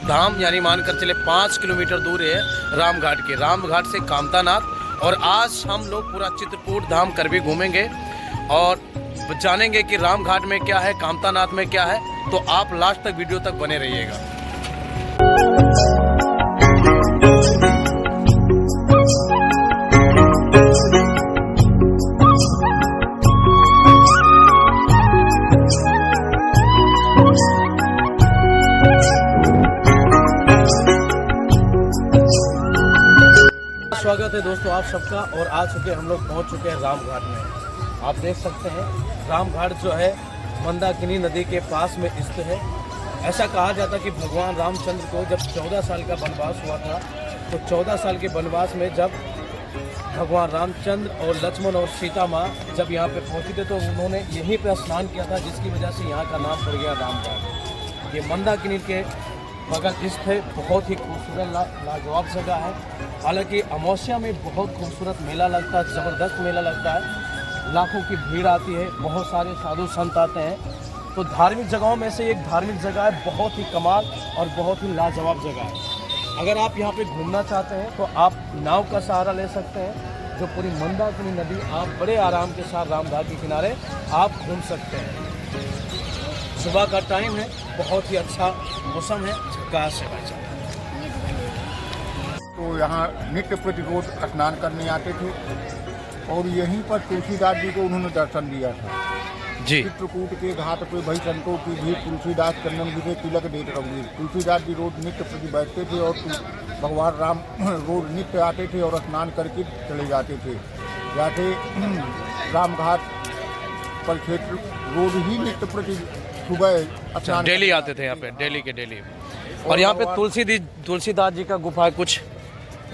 धाम यानी मानकर चले 5 किलोमीटर दूर है रामघाट के। रामघाट से कामतानाथ। और आज हम लोग पूरा चित्रकूट धाम करबी घूमेंगे और जानेंगे कि रामघाट में क्या है, कामतानाथ में क्या है। तो आप लास्ट तक वीडियो तक बने रहिएगा। स्वागत है दोस्तों आप सबका। और आ चुके हम लोग पहुंच चुके हैं रामघाट में। आप देख सकते हैं रामघाट जो है मंदाकिनी नदी के पास में स्थित है। ऐसा कहा जाता कि भगवान रामचंद्र को जब 14 साल का वनवास हुआ था, तो 14 साल के वनवास में जब भगवान रामचंद्र और लक्ष्मण और सीता माँ जब यहाँ पे पहुँचे थे तो उन्होंने यहीं पे स्नान किया था, जिसकी वजह से यहाँ का नाम पड़ गया रामघाट। ये मंदाकिनी के बगल स्थित बहुत ही खूबसूरत लाजवाब जगह है। हालांकि अमावस्या में बहुत खूबसूरत मेला लगता है, ज़बरदस्त मेला लगता है। लाखों की भीड़ आती है, बहुत सारे साधु संत आते हैं। तो धार्मिक जगहों में से एक धार्मिक जगह है, बहुत ही कमाल और बहुत ही लाजवाब जगह है। अगर आप यहाँ पे घूमना चाहते हैं तो आप नाव का सहारा ले सकते हैं, जो पूरी मंदाकिनी नदी आप बड़े आराम के साथ रामघाट के किनारे आप घूम सकते हैं। सुबह का टाइम है, बहुत ही अच्छा मौसम है, झकास है भाई। तो यहाँ नित्य प्रतिरोध स्नान करने आते थे और यहीं पर तुलसीदास जी को उन्होंने दर्शन दिया था जी। चित्रकूट के घाट पे भाई संतों की भी तुलसीदास चंदन गिरे तिलक देत रघुवीर। तुलसीदास जी रोज नित्य प्रति बैठते थे और भगवान राम रोज नित्य आते थे और स्नान करके चले जाते थे। जाते रामघाट पर क्षेत्र रोज ही नित्य प्रति सुबह अच्छा डेली आते थे यहाँ पे, डेली के डेली। और यहाँ पे तुलसीदास जी का गुफा है कुछ,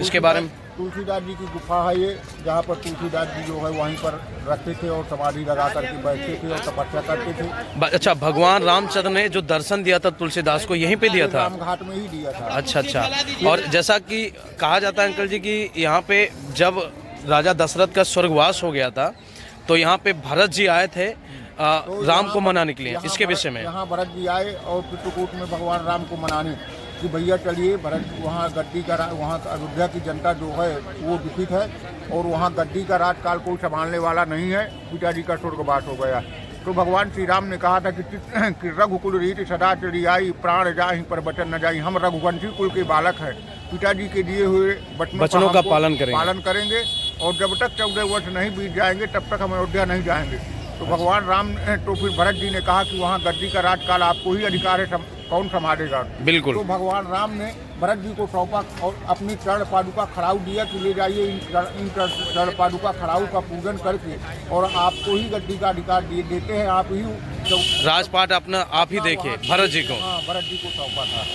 इसके बारे में। तुलसीदास जी की गुफा है ये, जहाँ पर तुलसीदास जी जो है वहीं पर रखते थे और समाधि लगा करके बैठते थे और तपस्या करते थे। अच्छा, भगवान रामचंद्र ने जो दर्शन दिया था तुलसीदास को यहीं पे दिया था? रामघाट में ही दिया था। अच्छा। और जैसा कि कहा जाता है अंकल जी कि यहाँ पे जब राजा दशरथ का स्वर्गवास हो गया था तो यहाँ पे भरत जी आए थे तो राम को मनाने के लिए, इसके विषय में। यहाँ भरत जी आए और चित्रकूट में भगवान राम को मनाने कि भैया चलिए भरत वहाँ गद्दी का वहाँ अयोध्या की जनता जो है वो दुखित है और वहाँ गद्दी का राजकाल कोई संभालने वाला नहीं है, पिताजी का स्वर्गवास हो गया। तो भगवान श्री राम ने कहा था कि रघुकुल रीति सदा चली आई, प्राण जाहि पर वचन न जाई। हम रघुवंशी कुल के बालक हैं, पिताजी के दिए हुए वचनों का पालन करेंगे और जब तक 14 वर्ष नहीं बीत जाएंगे तब तक हम अयोध्या नहीं जाएंगे। तो भगवान राम तो फिर भरत जी ने कहा कि वहाँ गद्दी का राजकाल आपको ही अधिकार है, कौन संभालेगा। बिल्कुल। तो भगवान राम ने भरत जी को सौंपा और अपनी चरण पादुका खड़ाऊ दिया कि ले जाइए इन चरण पादुका खड़ाऊ का पूजन करके और आपको ही गद्दी का अधिकार देते हैं, आप ही राजपाट अपना आप ही देखिए। भरत जी को, हाँ भरत जी को सौंपा था।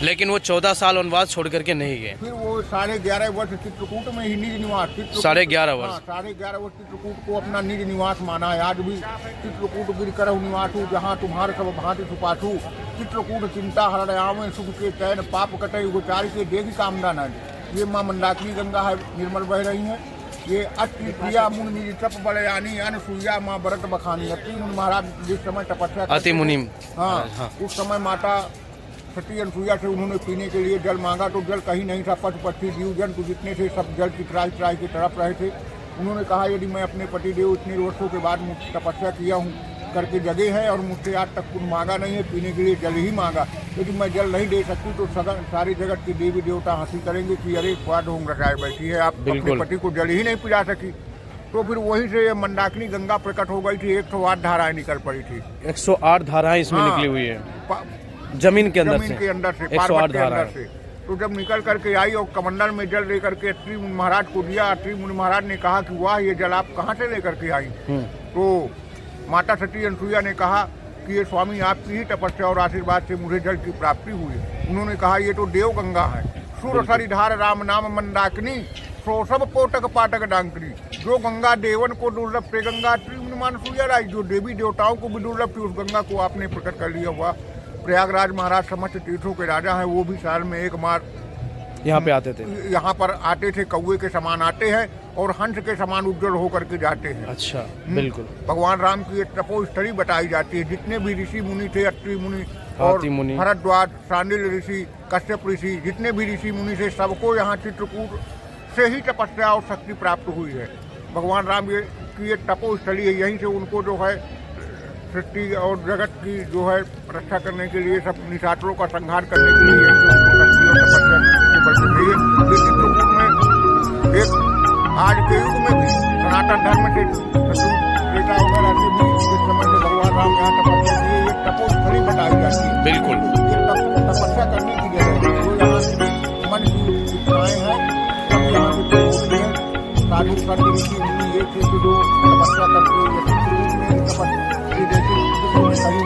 लेकिन वो 14 साल वनवास छोड़ करके नहीं गए। फिर वो 11.5 वर्ष चित्रकूट में ही निज निवास 11.5 वर्ष 11.5 वर्ष चित्रकूट को अपना निज निवास माना है। आज भी चित्रकूट गिर करहु निवासु, जहाँ तुम्हारे सब भांति सुपासु। चित्रकूट चिंता हरण आवे, सुख के चैन पाप कटे गोचार के देगी कामना न। ये माँ मंदाकिनी गंगा है, निर्मल बह रही है। ये अति प्रिया मुनि निज तप बलयानी अनसुईया माँ व्रत बखानी। अति मुनि महाराज जिस समय तपस्या अति मुनि, हाँ उस समय माता सती अनसुईया से उन्होंने पीने के लिए जल मांगा तो जल कहीं नहीं था। पशु पक्षी जीव जंतु जितने थे सब जल की त्राई के तरफ रहे थे। उन्होंने कहा यदि मैं अपने पतिदेव इतने वर्षों के बाद तपस्या किया हूँ करके जगे हैं और मुझसे आज तक कुछ मांगा नहीं है, पीने के लिए जल ही मांगा, यदि मैं जल नहीं दे सकती तो सारी जगत के देवी देवता हंसी करेंगे कि अरे स्वाद होंग रचाए बैठी है, आप अपने पति को जल ही नहीं पिला सकी। तो फिर वहीं से मंदाकिनी गंगा प्रकट हो गई थी। 108 धाराएं निकल पड़ी थी। 108 धाराएं इसमें निकली हुई है जमीन के अंदर से 108 धाराएं से। तो जब निकल करके आई और कमंडल में जल लेकर के अत्रि मुनि महाराज को दिया, अत्रि मुनि महाराज ने कहा कि वाह ये जल आप कहाँ से लेकर के आई। तो माता सती अनसुईया ने कहा कि ये स्वामी आपकी ही तपस्या और आशीर्वाद से मुझे जल की प्राप्ति हुई। उन्होंने कहा ये तो देव गंगा है, सुर सरिधार राम नाम मंदाकिनी, सो सब पोटक पाटक डांकरी। जो गंगा देवन को दुर्लभ से गंगा अनसुईया राय, जो देवी देवताओं को भी दुर्लभ थी उस गंगा को आपने प्रकट कर लिया हुआ। प्रयागराज महाराज समस्त तीर्थों के राजा हैं, वो भी साल में एक बार यहाँ पे आते थे, यहाँ पर आते थे, कौवे के समान आते हैं और हंस के समान उज्जवल होकर के जाते हैं। अच्छा, बिल्कुल। भगवान राम की एक तपोस्थली बताई जाती है। जितने भी ऋषि मुनि थे, अत्रि मुनि, और हाथी मुनि। भरद्वाज, शांडिल ऋषि, कश्यप ऋषि, जितने भी ऋषि मुनि से सबको यहाँ चित्रकूट से ही तपस्या और शक्ति प्राप्त हुई है। भगवान राम की एक तपोस्थली है, यहीं से उनको जो है सृष्टि और जगत की जो है रक्षा करने के लिए, सब निशाचरों का संहार करने के लिए यहीं से उनको शक्ति और तपस्या के बल पे चाहिए। ये चित्रकूट में एक आज के युग में भी सनातन धर्म के त्रेता वगैरह से भी जिस समय से भगवान राम यहाँ तपस्या किए, ये तपोस्थली बताई जाती है। बिल्कुल। ये तपस्या करने की जगह है, जो यहाँ की मन की इच्छाएं हैं सब यहाँ से होती है। साधु संत ऋषि मुनि ये थे कि जो तपस्या करते हैं, ये चित्रकूट में तपस्या जैसे कहीं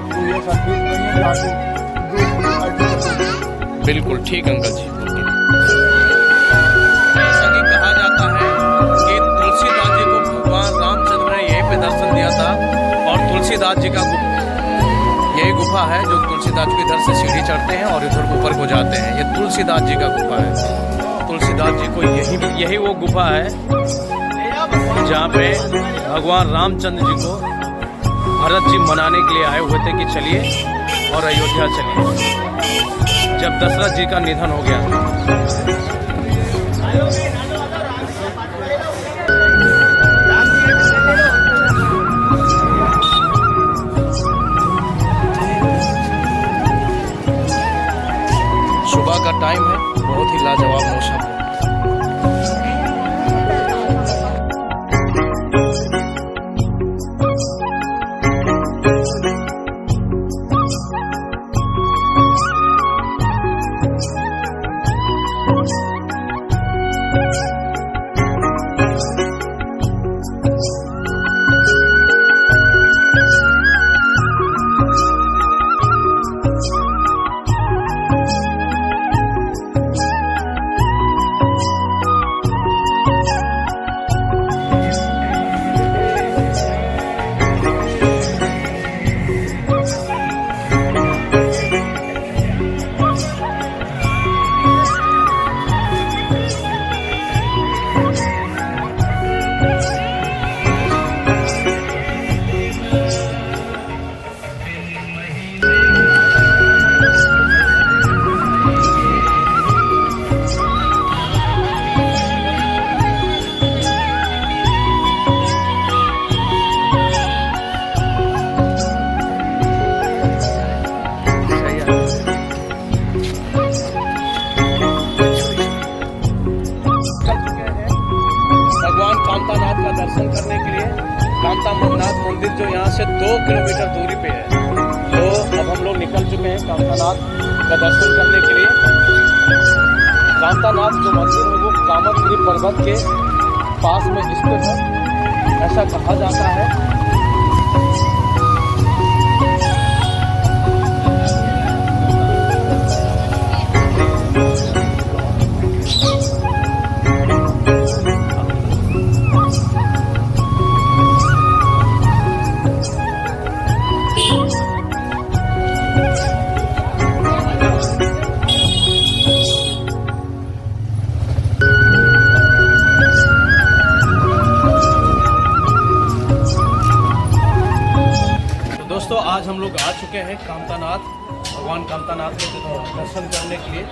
कोई ऐसा देश नहीं है जहाँ से बिल्कुल ठीक अंकल जी। ऐसा कि कहा जाता है कि तुलसीदास जी को भगवान रामचंद्र ने यहीं पे दर्शन दिया था, और तुलसीदास जी का यही गुफा है जो तुलसीदास जी इधर से सीढ़ी चढ़ते हैं और इधर ऊपर को जाते हैं। ये तुलसीदास जी का गुफा है। तुलसीदास जी को यही वो गुफा है जहाँ पे भगवान रामचंद्र जी को भरत जी मनाने के लिए आए हुए थे कि चलिए और अयोध्या चलिए, जब दशरथ जी का निधन हो गया था। सुबह का टाइम है, बहुत ही लाजवाब मौसम है। दर्शन करने के लिए कामतानाथ मंदिर जो यहाँ से 2 किलोमीटर दूरी पे है, तो अब हम लोग निकल चुके हैं कामतानाथ का दर्शन करने के लिए। कामतानाथ जो मंदिर है वो कामतगिरी पर्वत के पास में स्थित है, ऐसा कहा जाता है। दोस्तों आज हम लोग आ चुके हैं कामतानाथ, भगवान कामतानाथ के दर्शन करने के लिए,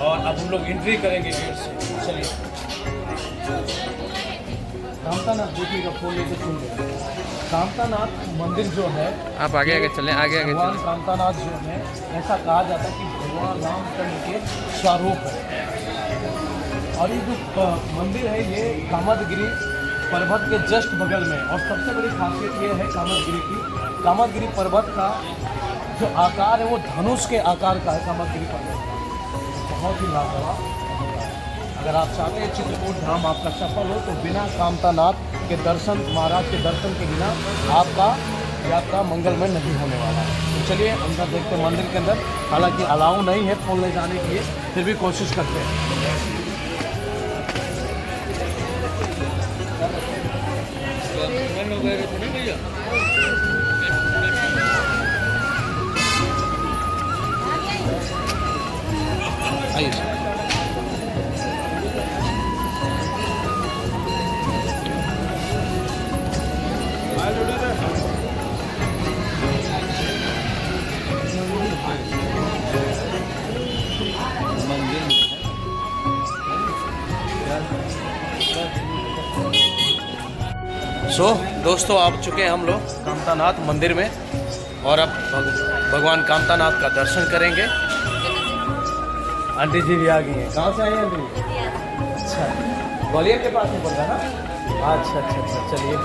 और अब हम लोग एंट्री करेंगे गेट से। चलिए कामतानाथ देखिएगा, फोन लेके सुन लीजिए। कामतानाथ मंदिर जो है, आप आगे आगे चलें, आगे भगवान कामतानाथ जो है, ऐसा कहा जाता है कि भगवान रामचंद्र के स्वरूप है। और ये जो मंदिर है ये कामतगिरी पर्वत के जस्ट बगल में, और सबसे बड़ी खासियत ये है कामतगिरी पर्वत का जो आकार है वो धनुष के आकार का है। कामतगिरी पर्वत बहुत ही लाजवाब। अगर आप चाहते हैं चित्रकूट धाम आपका सफल हो, तो बिना कामतानाथ के दर्शन, महाराज के दर्शन के बिना आपका यात्रा मंगलमय नहीं होने वाला है। तो चलिए अंदर देखते हैं मंदिर के अंदर। हालांकि अलाउ नहीं है फोन ले जाने के लिए, फिर भी कोशिश करते हैं। आइए दोस्तों आ चुके हैं हम लोग कामतानाथ मंदिर में और अब भगवान कामतानाथ का दर्शन करेंगे। आंटी जी भी आ गई हैं। कहाँ से आई हैं आंटी? अच्छा, ग्वालियर के पास में पड़ रहा है ना? अच्छा, चलिए।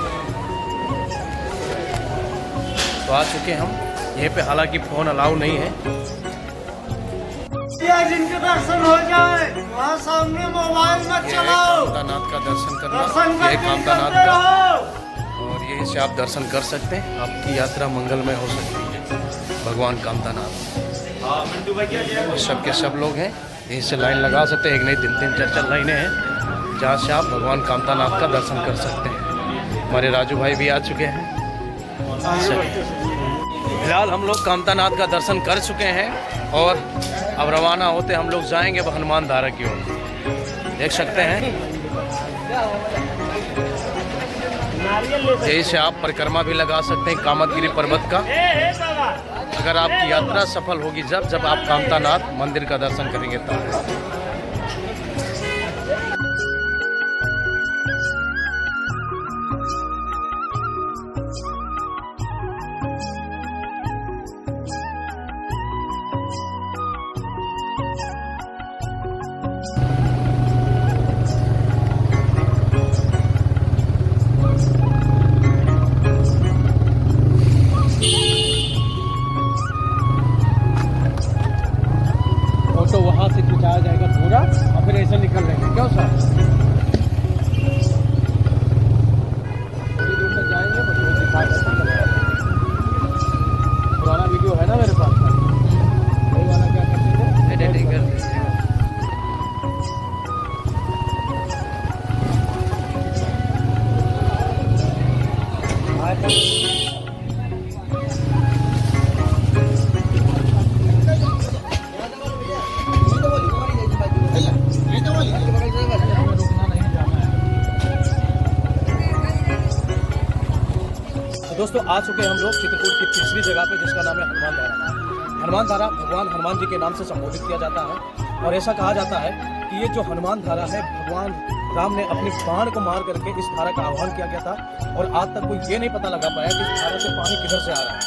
तो आ चुके हम यहीं पे, हालांकि फ़ोन अलाउ नहीं है। जिनके दर्शन हो जाए वहाँ सामने मोबाइल मत चलाओ। कामतानाथ का दर्शन करना, दर्शन ये कामतानाथ का, और यहीं से आप दर्शन कर सकते हैं। आपकी यात्रा मंगलमय हो सकती है। भगवान कामतानाथ सबके सब लोग हैं, यहीं से लाइन लगा सकते हैं। एक नहीं 3-3 4-4 लाइनें हैं जहाँ से आप भगवान कामतानाथ का दर्शन कर सकते हैं। हमारे राजू भाई भी आ चुके हैं। फिलहाल हम लोग कामतानाथ का दर्शन कर चुके हैं और अब रवाना होते हम लोग जाएंगे हनुमान धारा की ओर। देख सकते हैं यहीं से आप परिक्रमा भी लगा सकते हैं कामतगिरी पर्वत का, अगर आपकी यात्रा सफल होगी जब आप कामतानाथ मंदिर का दर्शन करेंगे तब। तो वहाँ से खिंचाया जाएगा पूरा और फिर ऐसे निकल लेंगे। क्यों सर? थोड़ी दूर तक जाएंगे, बस वो दिखा देंगे। पुराना वीडियो है ना मेरे पास, वही वाला क्या कर देंगे, एडिटिंग कर देंगे। दोस्तों आ चुके हैं हम लोग चित्रकूट की तीसरी जगह पे, जिसका नाम है हनुमान धारा। हनुमान धारा भगवान हनुमान जी के नाम से संबोधित किया जाता है और ऐसा कहा जाता है कि ये जो हनुमान धारा है, भगवान राम ने अपने बाण को मार करके इस धारा का आह्वान किया गया था और आज तक कोई ये नहीं पता लगा पाया कि इस धारा से पानी किधर से आ रहा है।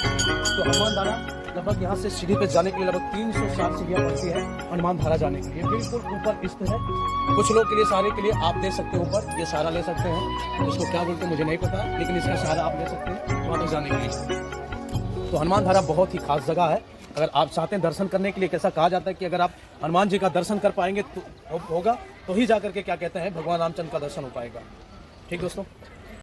तो हनुमान धारा लगभग यहाँ से सीढ़ी पे जाने के लिए लगभग 360 सीढ़ियाँ पड़ती है हनुमान धारा जाने के लिए। बिल्कुल ऊपर स्थित है। कुछ लोग के लिए, सारे के लिए आप दे सकते हैं ऊपर, ये सारा ले सकते हैं, इसको क्या बोलते हैं मुझे नहीं पता, लेकिन इसका सारा आप ले सकते हैं वहाँ तक जाने के लिए। तो हनुमान धारा बहुत ही खास जगह है। अगर आप चाहते हैं दर्शन करने के लिए, कैसा कहा जाता है कि अगर आप हनुमान जी का दर्शन कर पाएंगे तो होगा, तो ही जाकर के क्या कहते हैं भगवान रामचंद्र का दर्शन हो पाएगा। ठीक दोस्तों।